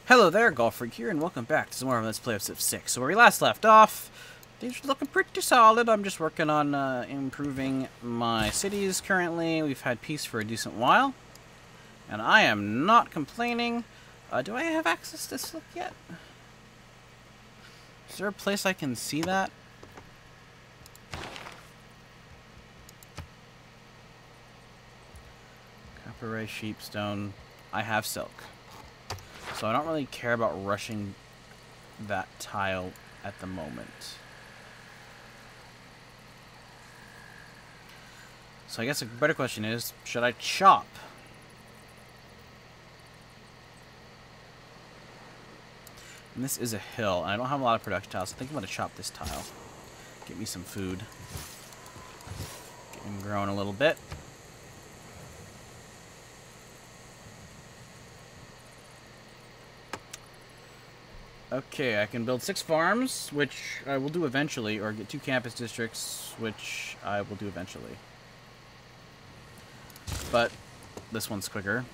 Hello there, Golf Freak here, and welcome back to some more of Let's Play of Civ 6. So where we last left off, these are looking pretty solid. I'm just working on improving my cities currently. We've had peace for a decent while, and I am not complaining. Do I have access to this yet? Is there a place I can see that? Copper ray, sheepstone. I have silk. So I don't really care about rushing that tile at the moment. So I guess a better question is, should I chop? And this is a hill, and I don't have a lot of production tiles, so I think I'm going to chop this tile. Get me some food. Get him growing a little bit. Okay, I can build 6 farms, which I will do eventually, or get 2 campus districts, which I will do eventually. But this one's quicker.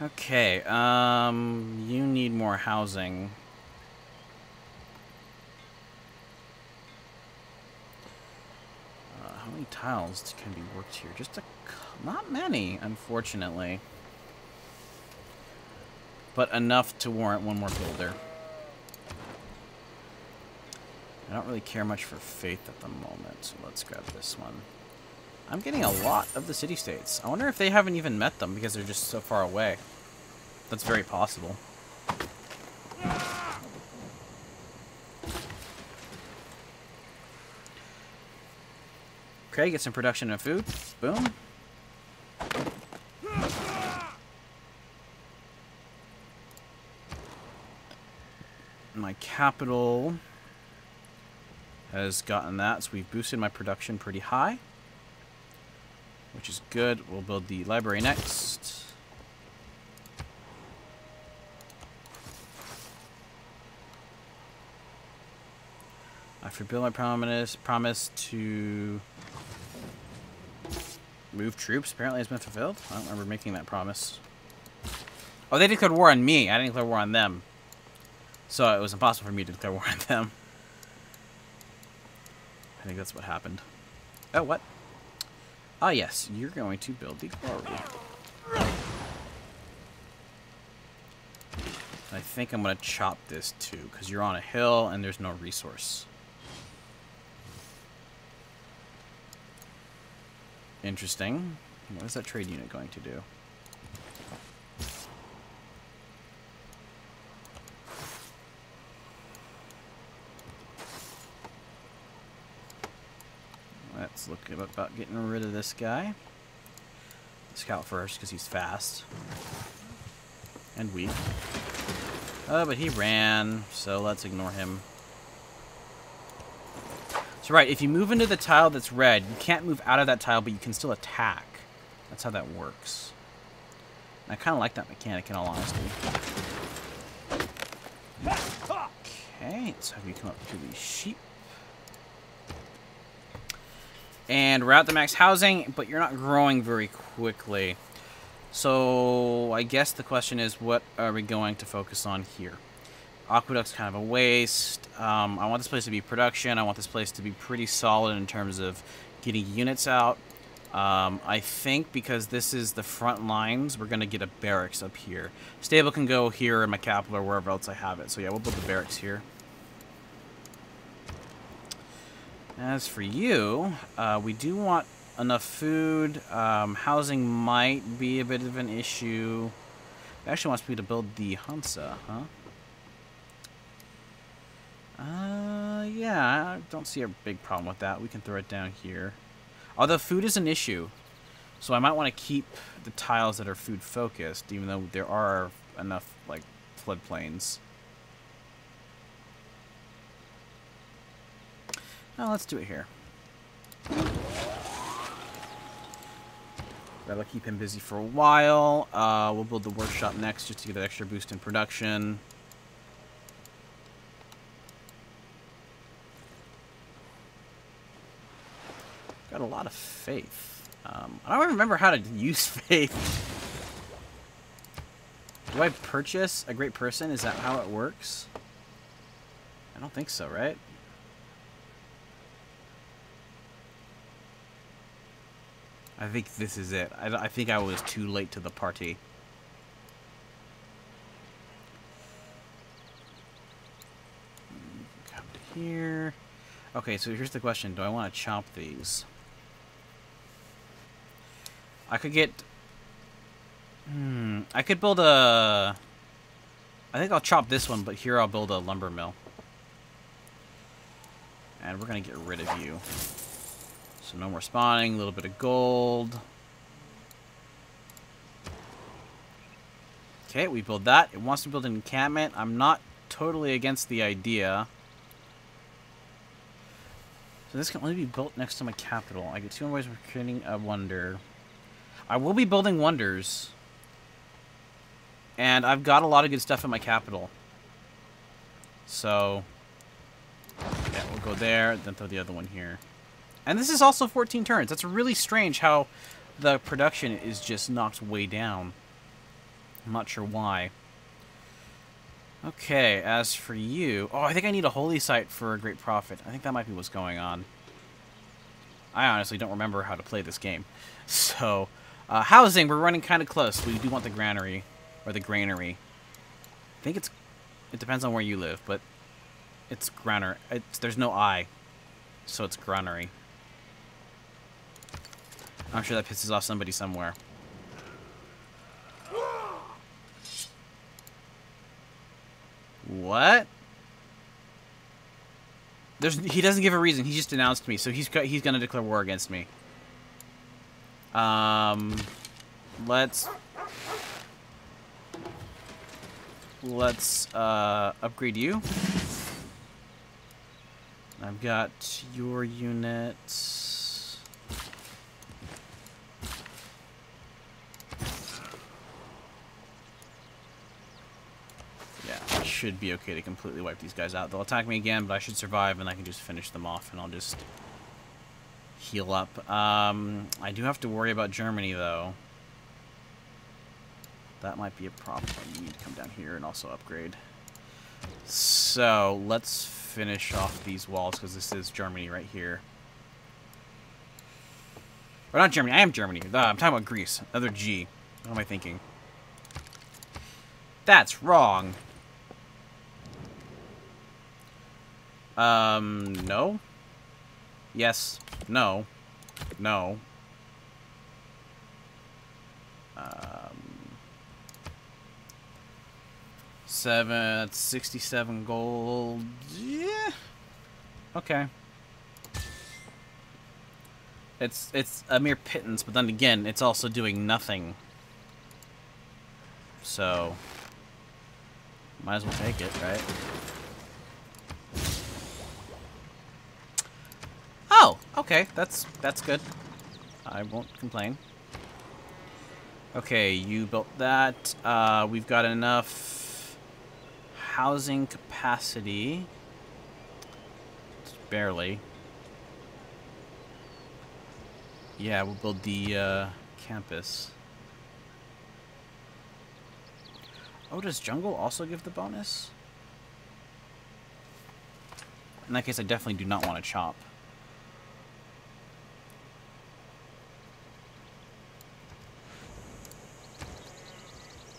Okay, you need more housing. How many tiles can be worked here? Just not many, unfortunately. But enough to warrant one more builder. I don't really care much for faith at the moment, so let's grab this one. I'm getting a lot of the city-states. I wonder if they haven't even met them because they're just so far away. That's very possible. Okay, get some production of food. Boom. My capital has gotten that, so we've boosted my production pretty high, which is good. We'll build the library next. I fulfill my promise to move troops. Apparently has been fulfilled. I don't remember making that promise. Oh, they declared war on me. I didn't declare war on them. So it was impossible for me to declare war on them. I think that's what happened. Oh, what? Ah, yes. You're going to build the quarry. I think I'm going to chop this too, because you're on a hill and there's no resource. Interesting. What is that trade unit going to do? Let's look about getting rid of this guy. Scout first, because he's fast. And weak. Oh, but he ran, so let's ignore him. So right, if you move into the tile that's red, you can't move out of that tile, but you can still attack. That's how that works. And I kind of like that mechanic, in all honesty. Okay, let's have you come up to the sheep. And we're at the max housing, but you're not growing very quickly. So I guess the question is, what are we going to focus on here? Aqueduct's kind of a waste. I want this place to be production. I want this place to be pretty solid in terms of getting units out. I think because this is the front lines, we're going to get a barracks up here. Stable can go here in my capital or wherever else I have it. So yeah, we'll build the barracks here. As for you, we do want enough food. Housing might be a bit of an issue. It actually wants me to build the Hansa, huh? Yeah, I don't see a big problem with that. We can throw it down here. Although food is an issue, so I might want to keep the tiles that are food focused, even though there are enough, like, floodplains. Now let's do it here. That'll keep him busy for a while. We'll build the workshop next just to get an extra boost in production. Got a lot of faith. I don't remember how to use faith. Do I purchase a great person? Is that how it works? I don't think so, right? I think this is it. I think I was too late to the party. Come to here. Okay, so here's the question. Do I want to chop these? I could get... I could build a... I think I'll chop this one, but here I'll build a lumber mill. And we're going to get rid of you. So no more spawning, a little bit of gold. Okay, we build that. It wants to build an encampment. I'm not totally against the idea. So this can only be built next to my capital. I get 2 ways of creating a wonder. I will be building wonders. And I've got a lot of good stuff in my capital. So, yeah, we'll go there, then throw the other one here. And this is also 14 turns. That's really strange how the production is just knocked way down. I'm not sure why. Okay, as for you... Oh, I think I need a holy site for a great prophet. I think that might be what's going on. I honestly don't remember how to play this game. So, housing, we're running kind of close. We do want the granary, or the granary. I think it's... It depends on where you live, but it's granary. There's no I, so it's granary. I'm sure that pisses off somebody somewhere. What? He doesn't give a reason. He just denounced me, so he's gonna declare war against me. Let's upgrade you. I've got your units. Yeah, I should be okay to completely wipe these guys out. They'll attack me again, but I should survive, and I can just finish them off, and I'll just heal up. I do have to worry about Germany, though. That might be a problem. You need to come down here and also upgrade. So, let's finish off these walls, because this is Germany right here. Or not Germany, I am Germany. I'm talking about Greece. Another G. What am I thinking? That's wrong. No. Yes. No. No. 67 gold. Yeah. Okay. It's a mere pittance, but then again, it's also doing nothing. So, might as well take it, right? Oh, okay, that's good. I won't complain. Okay, you built that. We've got enough housing capacity. Just barely. Yeah, we'll build the campus. Oh, does jungle also give the bonus? In that case, I definitely do not want to chop.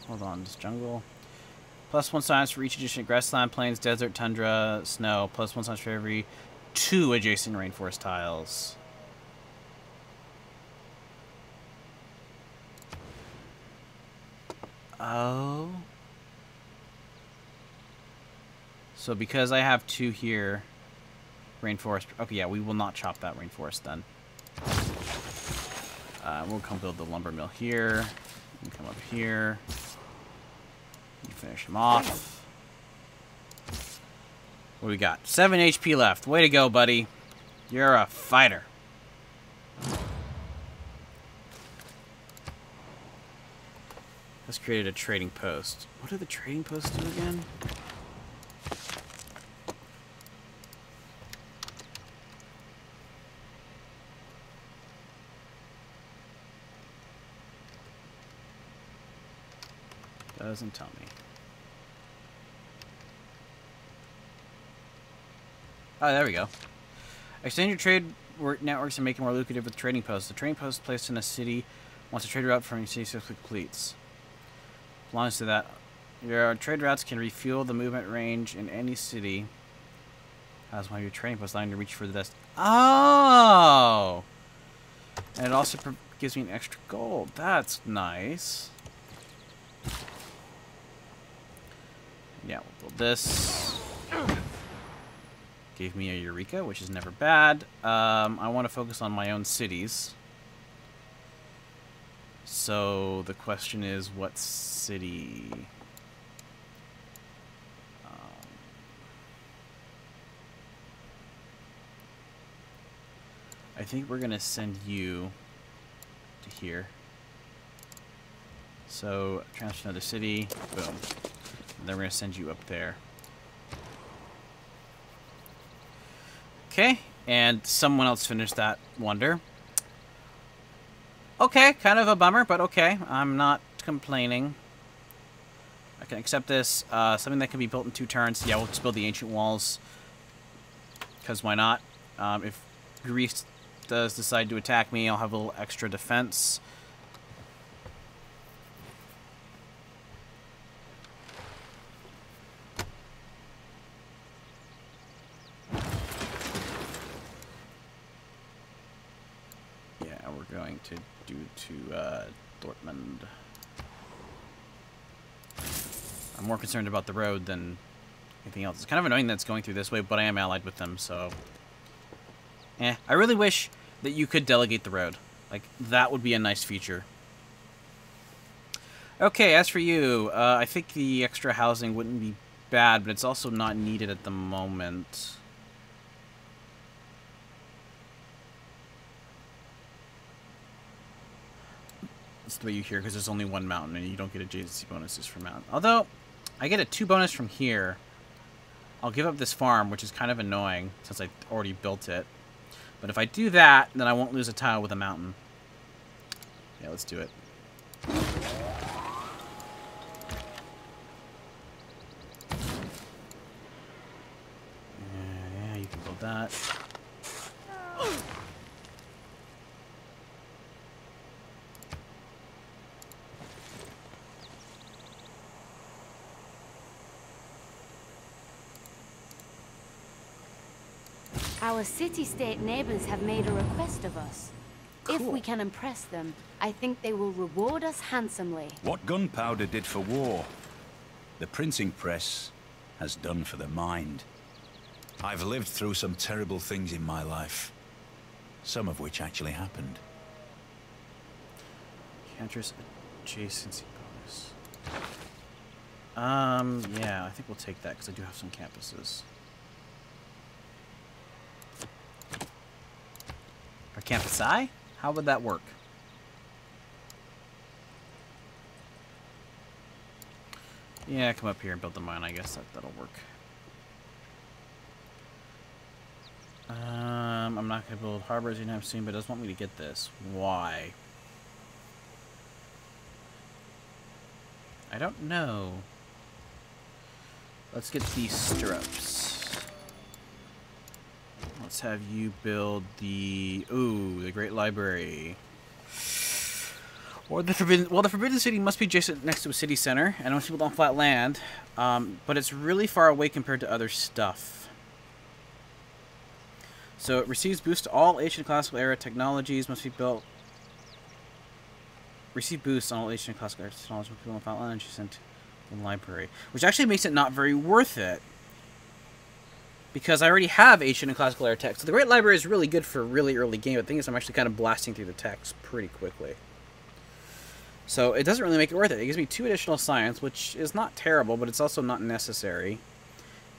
Hold on, this jungle. +1 science for each adjacent grassland, plains, desert, tundra, snow. +1 science for every 2 adjacent rainforest tiles. Oh. So because I have 2 here, rainforest. Okay, yeah, we will not chop that rainforest then. We'll come build the lumber mill here. We can come up here. Finish him off. What do we got? 7 HP left. Way to go, buddy. You're a fighter. Let's create a trading post. What do the trading posts do again? Doesn't tell me. Oh, there we go. Extend your trade networks and make it more lucrative with trading posts. The trading post placed in a city once a trade route from your city completes. Belongs to that. Your trade routes can refuel the movement range in any city. As one of your trading posts allowing to reach for the best. Oh! And it also gives me an extra gold. That's nice. Yeah, we'll build this. Gave me a Eureka, which is never bad. I want to focus on my own cities. So the question is, what city? I think we're going to send you to here. So, transfer to another city. Boom. And then we're going to send you up there. Okay. And someone else finished that wonder. Okay. Kind of a bummer, but okay. I'm not complaining. I can accept this. Something that can be built in 2 turns. Yeah, we'll just build the ancient walls. Because why not? If Greece does decide to attack me, I'll have a little extra defense. Yeah, we're going to do to Dortmund. I'm more concerned about the road than anything else. It's kind of annoying that it's going through this way, but I am allied with them, so... I really wish that you could delegate the road. Like, that would be a nice feature. Okay, as for you, I think the extra housing wouldn't be bad, but it's also not needed at the moment. That's the way you hear, because there's only one mountain, and you don't get adjacency bonuses for mountain. Although, I get a 2 bonus from here. I'll give up this farm, which is kind of annoying, since I already built it. But if I do that, then I won't lose a tile with a mountain. Yeah, let's do it. Yeah, you can build that. Our city-state neighbors have made a request of us. Cool. If we can impress them, I think they will reward us handsomely. What gunpowder did for war, the printing press has done for the mind. I've lived through some terrible things in my life, some of which actually happened. Cantress adjacency bonus. Yeah, I think we'll take that, because I do have some campuses. Or campus I? How would that work? Yeah, come up here and build the mine. I guess that'll work. I'm not going to build harbors anytime soon, but it does want me to get this. Why? I don't know. Let's get these stirrups. Let's have you build the... Ooh, the Great Library. Or the Forbidden... Well, the Forbidden City must be adjacent next to a city center. I know most people don't flat land. But it's really far away compared to other stuff. So it receives boost to all ancient classical era technologies. Must be built... Receive boosts on all ancient classical era technologies. Most people don't flat land. Sent to the library. Which actually makes it not very worth it. Because I already have ancient and classical era text. So the Great Library is really good for really early game. But the thing is, I'm actually kind of blasting through the text pretty quickly. So it doesn't really make it worth it. It gives me 2 additional science, which is not terrible, but it's also not necessary.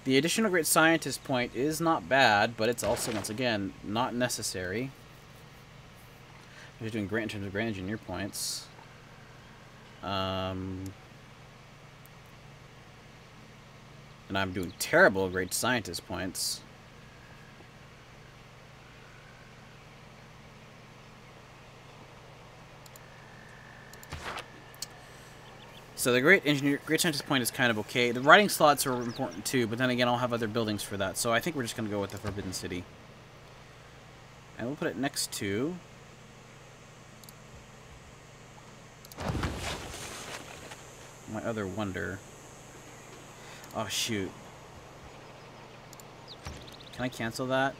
The additional Great Scientist point is not bad, but it's also, once again, not necessary. You're doing great in terms of Grand Engineer points. And I'm doing terrible Great Scientist points. So the great scientist point is kind of okay. The writing slots are important too, but then again, I'll have other buildings for that. So I think we're just going to go with the Forbidden City. And we'll put it next to... my other wonder. Oh, shoot. Can I cancel that?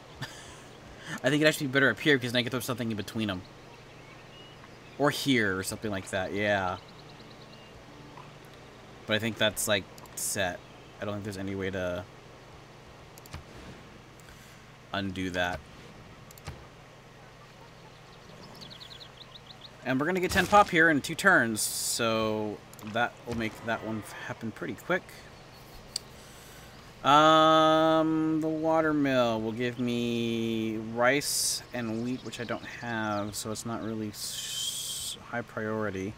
I think it'd actually be better up here because then I can throw something in between them. Or here, or something like that, yeah. But I think that's, like, set. I don't think there's any way to undo that. And we're going to get 10 pop here in 2 turns, so that will make that one happen pretty quick. The watermill will give me rice and wheat, which I don't have, so it's not really high priority.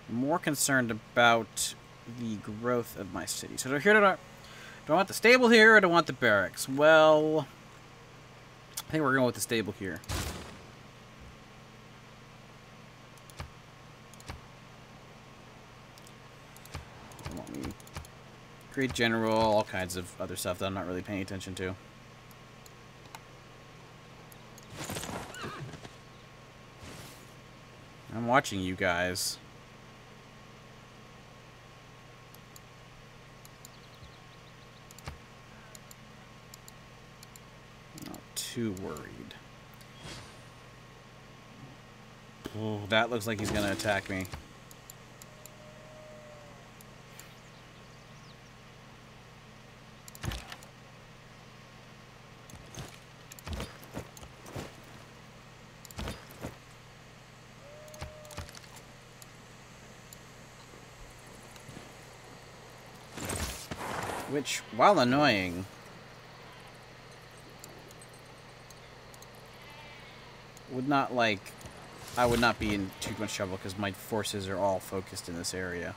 I'm more concerned about the growth of my city. So here, do I want the stable here, or do I want the barracks? Well, I think we're going with the stable here. Great general, all kinds of other stuff that I'm not really paying attention to. I'm watching you guys. Not too worried. Oh, that looks like he's gonna attack me. Which, while annoying, would not, like, I would not be in too much trouble because my forces are all focused in this area.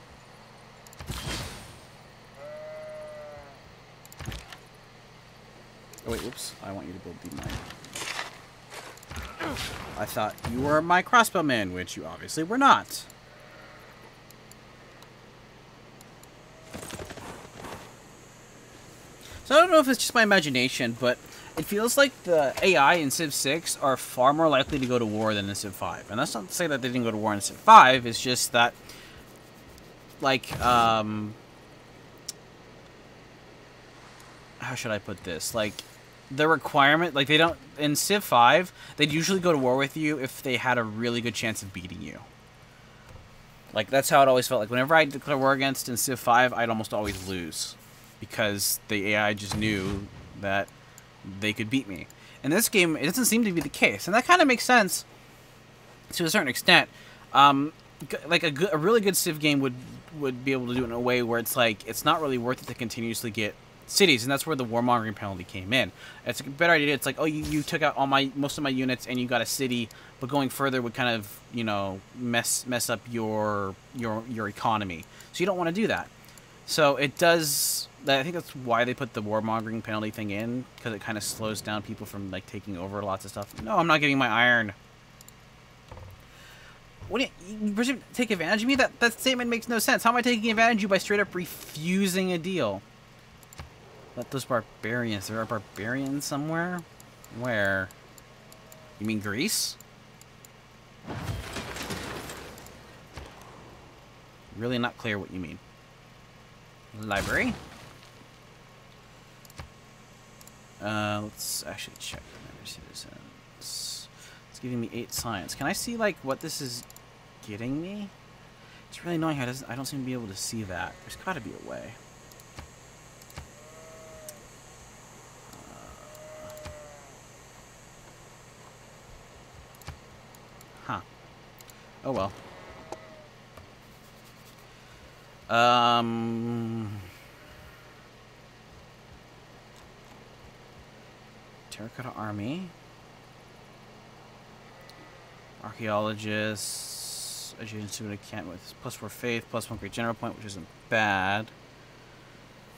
Oh wait, whoops, I want you to build the mine. I thought you were my crossbowman, which you obviously were not. So I don't know if it's just my imagination, but it feels like the AI in Civ 6 are far more likely to go to war than in Civ 5. And that's not to say that they didn't go to war in Civ 5, it's just that, like, how should I put this? Like, the requirement, like, they don't, in Civ 5, they'd usually go to war with you if they had a really good chance of beating you. Like, that's how it always felt. Like, whenever I declare war against in Civ 5, I'd almost always lose. Because the AI just knew that they could beat me. In this game, it doesn't seem to be the case. And that kind of makes sense to a certain extent. Like, a really good Civ game would be able to do it in a way where it's like, it's not really worth it to continuously get cities. And that's where the warmongering penalty came in. It's a better idea. It's like, oh, you took out most of my units and you got a city, but going further would kind of, you know, mess up your economy. So you don't want to do that. So it does... I think that's why they put the warmongering penalty thing in, because it kind of slows down people from, like, taking over lots of stuff. No, I'm not getting my iron. What do you presume take advantage of me? That statement makes no sense. How am I taking advantage of you by straight up refusing a deal? Let those barbarians. There are barbarians somewhere? Where? You mean Greece? Really not clear what you mean. Library? Let's actually check the member citizens. It's giving me 8 science. Can I see, like, what this is getting me? It's really annoying how I don't seem to be able to see that. There's gotta be a way. Huh. Oh well. Terracotta Army. Archaeologists. Adjacent to an account with +4 faith, +1 great general point, which isn't bad.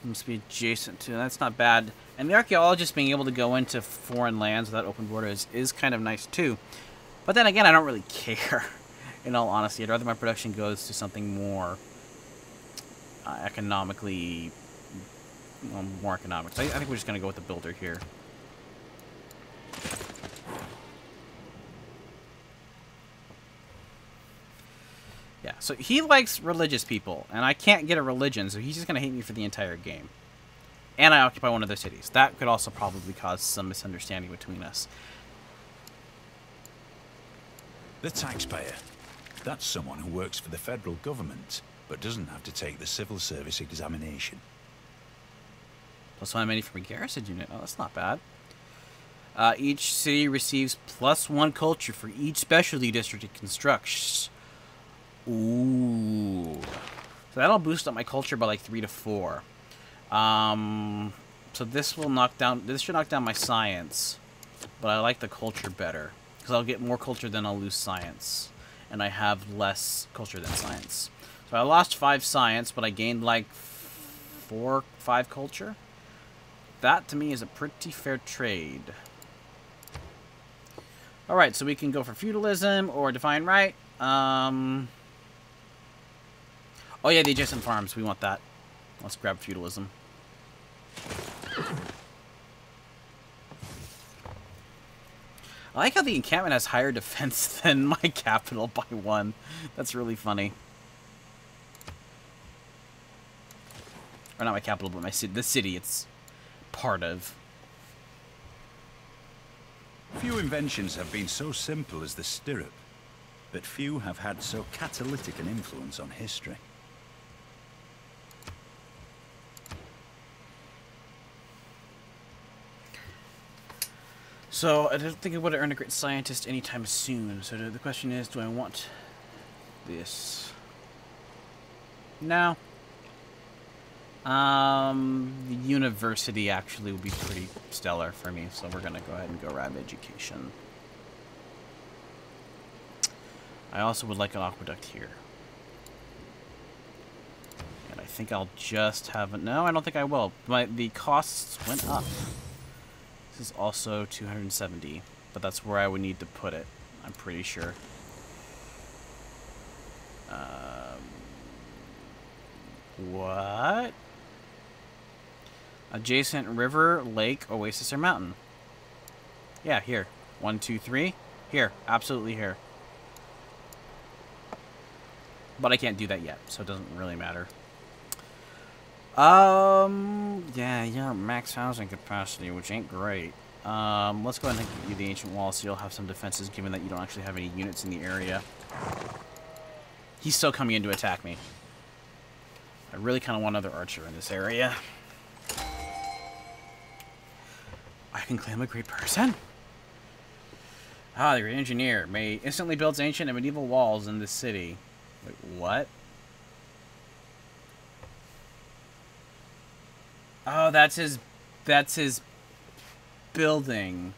Must be adjacent to. That's not bad. And the archaeologists being able to go into foreign lands without open borders is kind of nice too. But then again, I don't really care. In all honesty, I'd rather my production goes to something more economically, well, more economic. So I think we're just going to go with the builder here. Yeah, so he likes religious people, and I can't get a religion, so he's just going to hate me for the entire game. And I occupy one of their cities. That could also probably cause some misunderstanding between us. The taxpayer. That's someone who works for the federal government, but doesn't have to take the civil service examination. +1 money from a garrison unit. Oh, that's not bad. Each city receives +1 culture for each specialty district it constructs. Ooh. So that'll boost up my culture by like 3 to 4. So this will knock down... This should knock down my science. But I like the culture better. Because I'll get more culture than I'll lose science. And I have less culture than science. So I lost 5 science, but I gained like 5 culture. That, to me, is a pretty fair trade. Alright, so we can go for feudalism or divine right. Oh yeah, the adjacent farms. We want that. Let's grab feudalism. I like how the encampment has higher defense than my capital by 1. That's really funny. Or not my capital, but my the city it's part of. Few inventions have been so simple as the stirrup, but few have had so catalytic an influence on history. So, I don't think I would have earned a great scientist anytime soon. So the question is, do I want this? No. The university actually would be pretty stellar for me, so we're gonna go ahead and go grab education. I also would like an aqueduct here. And I think I'll just have it. No, I don't think I will. The costs went up. This is also 270, but that's where I would need to put it, I'm pretty sure. What? Adjacent river, lake, oasis, or mountain. Yeah, here. 1, 2, 3. Here. Absolutely here. But I can't do that yet, so it doesn't really matter. Yeah, max housing capacity, which ain't great. Let's go ahead and give you the ancient wall so you'll have some defenses, given that you don't actually have any units in the area. He's still coming in to attack me. I really kind of want another archer in this area. I can claim a great person. Ah, the great engineer. May instantly builds ancient and medieval walls in this city. Wait, what? Oh, that's his building.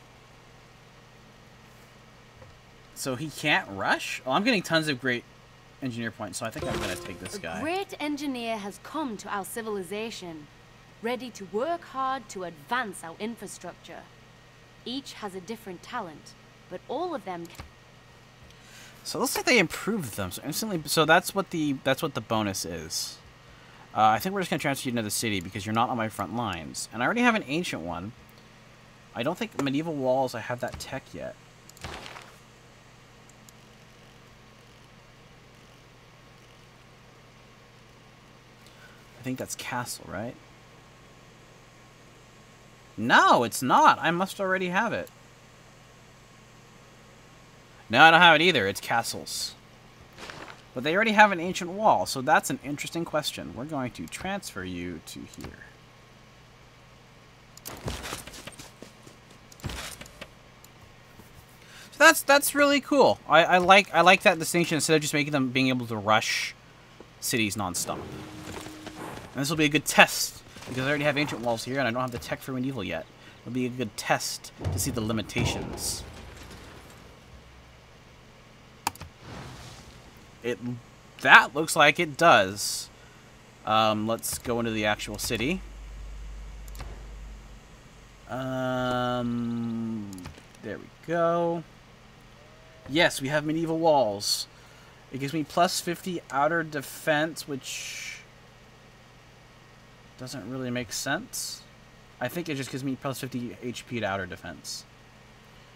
So he can't rush? Oh, I'm getting tons of great engineer points, so I think I'm gonna take this guy. A great engineer has come to our civilization, ready to work hard to advance our infrastructure. Each has a different talent, but all of them can... So it looks like they improved them. So instantly, so that's what the bonus is. I think we're just gonna transfer you to the city because you're not on my front lines, and I already have an ancient one. I don't think medieval walls I have that tech yet. I think that's castle, right? No, it's not. I must already have it. No, I don't have it either. It's castles. But they already have an ancient wall, so that's an interesting question. We're going to transfer you to here. So that's really cool. I like that distinction instead of just making them being able to rush cities nonstop. And this will be a good test because I already have ancient walls here and I don't have the tech for medieval yet. It'll be a good test to see the limitations. That looks like it does. Let's go into the actual city. There we go. Yes, we have medieval walls. It gives me plus 50 outer defense, which Doesn't really make sense. I think it just gives me plus 50 HP to outer defense.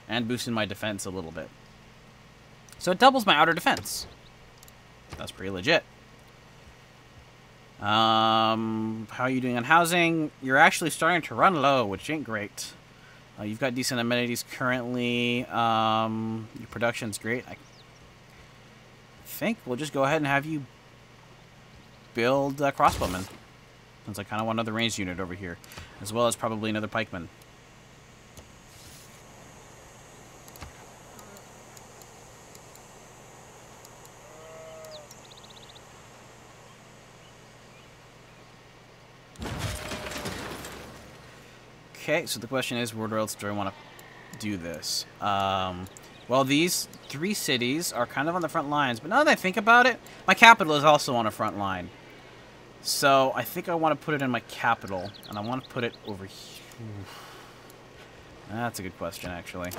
And boosting my defense a little bit. So it doubles my outer defense. That's pretty legit. How are you doing on housing? You're actually starting to run low, which ain't great. You've got decent amenities currently. Your production's great. I think we'll just go ahead and have you build crossbowmen. Since I kind of want another ranged unit over here. As well as probably another pikeman. Okay, so the question is, where else do I want to do this? Well, these 3 cities are kind of on the front lines, but now that I think about it, my capital is also on a front line. So I think I want to put it in my capital, and I want to put it over here. That's a good question, actually.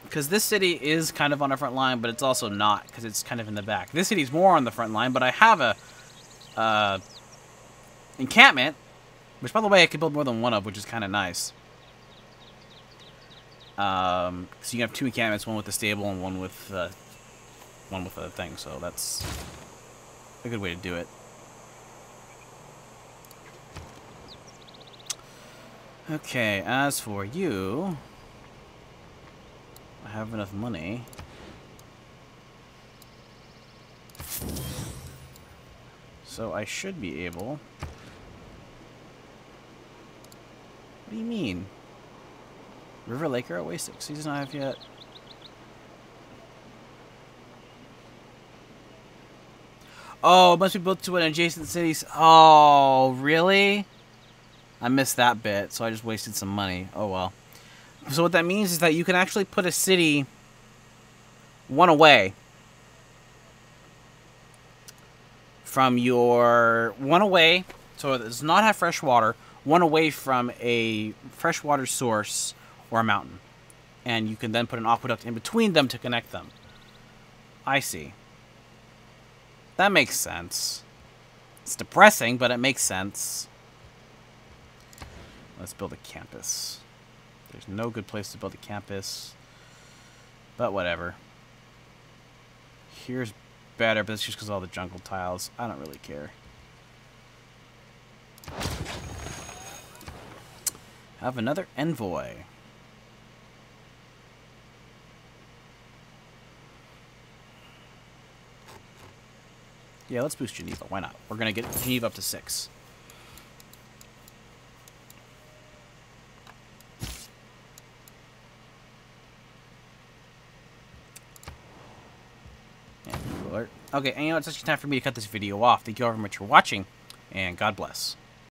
Because this city is kind of on a front line, but it's also not, because it's kind of in the back. This city's more on the front line, but I have a encampment. Which, by the way, I could build more than one of, which is kind of nice. So you can have 2 encampments, one with the stable and one with a thing. So that's a good way to do it. Okay, as for you, I have enough money. So I should be able... What do you mean? River Laker at Way 6. He does not have yet. Oh, it must be built to an adjacent cities. Oh, really? I missed that bit, so I just wasted some money. Oh, well. So what that means is that you can actually put a city one away from your... One away, so it does not have fresh water. One away from a freshwater source or a mountain. And you can then put an aqueduct in between them to connect them. I see. That makes sense. It's depressing, but it makes sense. Let's build a campus. There's no good place to build a campus. But whatever. Here's better, but it's just because of all the jungle tiles. I don't really care. Have another envoy. Yeah, let's boost Geneva. Why not? We're going to get Geneva up to 6. Yeah, alert. Okay, and you know, it's actually time for me to cut this video off. Thank you all very much for watching, and God bless.